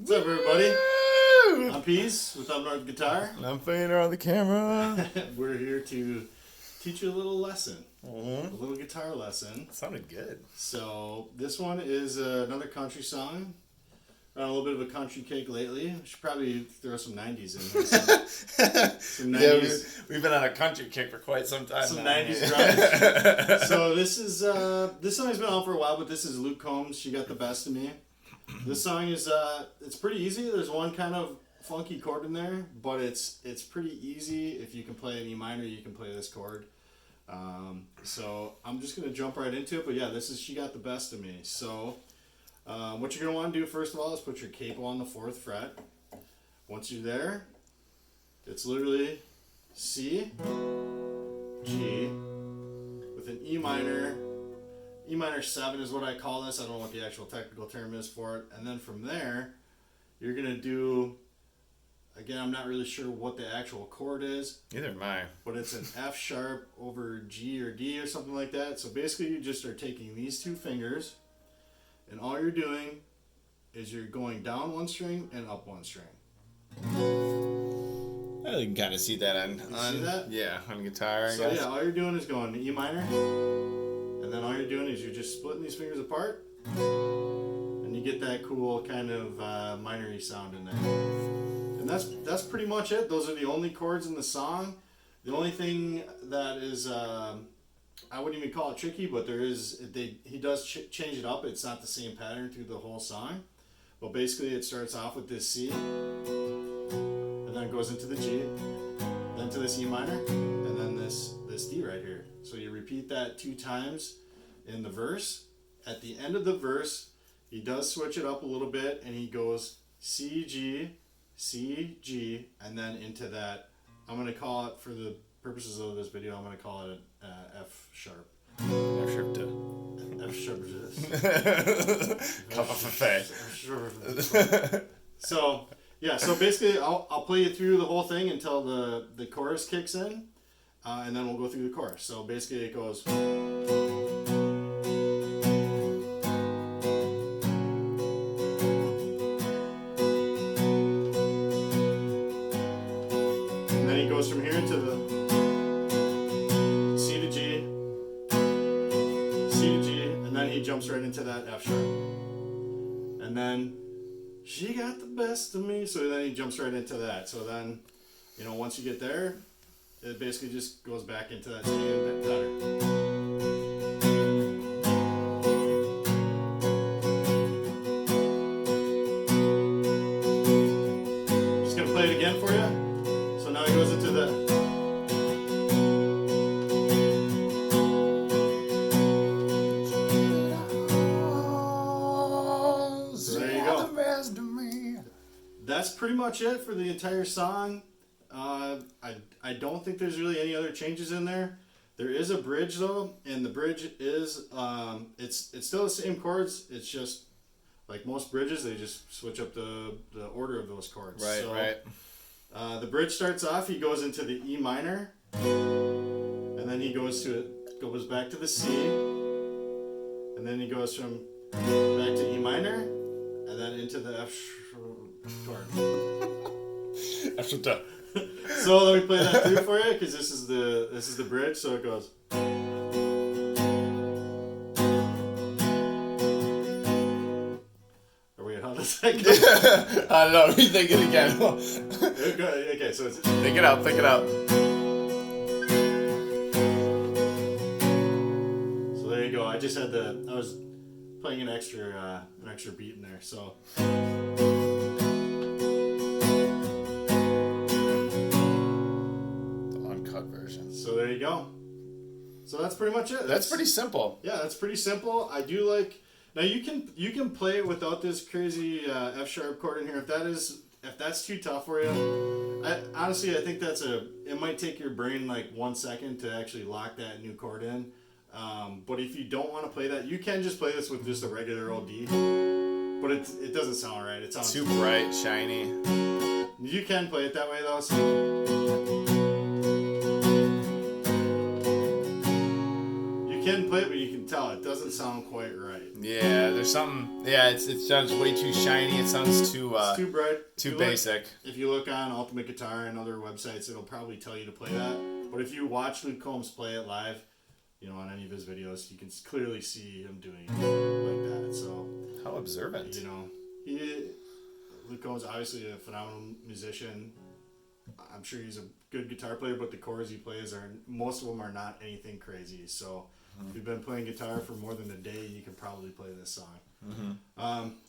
What's up, everybody? I'm Peace with Up North Guitar. And I'm Fader on the camera. We're here to teach you a little lesson, Mm-hmm. a little guitar lesson. Sounded good. So this one is another country song. A little bit of a country cake lately. We should probably throw some 90s in there. Some 90s. Yeah, we've been on a country kick for quite some time. Some now. 90s drums. So this song's been out for a while, but this is Luke Combs, She Got the Best of Me. This song is it's pretty easy. There's one kind of funky chord in there, but it's pretty easy. If you can play an E minor, you can play this chord. So I'm just gonna jump right into it. But yeah, this is She Got the Best of Me. So what you're gonna want to do first of all is put your capo on the 4th fret. Once you're there, it's literally C, G, with an E minor. E minor 7 is what I call this. I don't know what the actual technical term is for it. And then from there, you're going to do, again, I'm not really sure what the actual chord is. Neither am I. But it's an F sharp over G or D or something like that. So basically you just are taking these two fingers and all you're doing is you're going down one string and up one string. I can kind of see that on see that? Yeah, on guitar. I So guess. yeah, all you're doing is going to E minor. And then all you're doing is you're just splitting these fingers apart. And you get that cool kind of minor-y sound in there. And that's pretty much it. Those are the only chords in the song. The only thing that is, I wouldn't even call it tricky, but he does change it up. It's not the same pattern through the whole song. But basically it starts off with this C. And then it goes into the G. Then to this E minor. And then this D right here. So you repeat that 2 times in the verse. At the end of the verse, he does switch it up a little bit and he goes C, G, C, G, and then into that. I'm going to call it, for the purposes of this video, I'm going to call it an F sharp. F sharp to. F sharp is this. Cup of a So, yeah, so basically I'll play you through the whole thing until the chorus kicks in. And then we'll go through the chorus. So basically it goes. And then he goes from here to the C to G, C to G, and then he jumps right into that F sharp. And then she got the best of me. So then he jumps right into that. So then, once you get there, it basically just goes back into that same pattern. Just gonna play it again for you. So now he goes into the. So there you go. That's pretty much it for the entire song. I don't think there's really any other changes in there. There is a bridge though, and the bridge is it's still the same chords. It's just like most bridges, they just switch up the order of those chords. Right, so, right. The bridge starts off. He goes into the E minor, and then he goes back to the C, and then he goes from back to E minor, and then into the F chord. F sharp to. So let me play that through for you, because this is the bridge. So it goes. How does that go? I don't know. Rethink it again. Okay, so it's. Think it out. Think it out. So there you go. I just had I was playing an extra beat in there. So. Version. So there you go. So that's pretty much it. That's pretty simple. Yeah, that's pretty simple. I do like. Now you can play it without this crazy F sharp chord in here. If that's too tough for you, honestly I think it might take your brain like 1 second to actually lock that new chord in. But if you don't want to play that, you can just play this with just a regular old D. But it doesn't sound right. It sounds too bright, shiny. You can play it that way though. So you can play it, but you can tell it doesn't sound quite right. Yeah, there's something. Yeah, it sounds way too shiny. It sounds too It's too bright. too basic. If you look on Ultimate Guitar and other websites, it'll probably tell you to play that. But if you watch Luke Combs play it live, on any of his videos, you can clearly see him doing it like that. So How observant. Luke Combs obviously a phenomenal musician. I'm sure he's a good guitar player, but the chords he plays most of them are not anything crazy. So if you've been playing guitar for more than a day, you can probably play this song.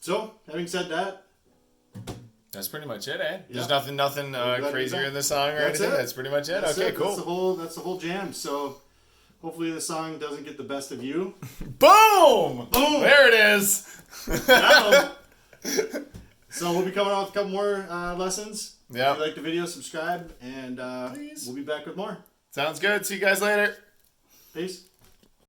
So having said that, That's pretty much it, eh? Yeah. There's nothing crazier in the song or That's anything. it. That's pretty much it. That's Okay, it. cool. That's the whole jam. So hopefully the song doesn't get the best of you. Boom! Boom! There it is. So we'll be coming out with a couple more lessons. Yeah. If you like the video, subscribe, and Please. we'll be back with more. Sounds good. See you guys later. Peace.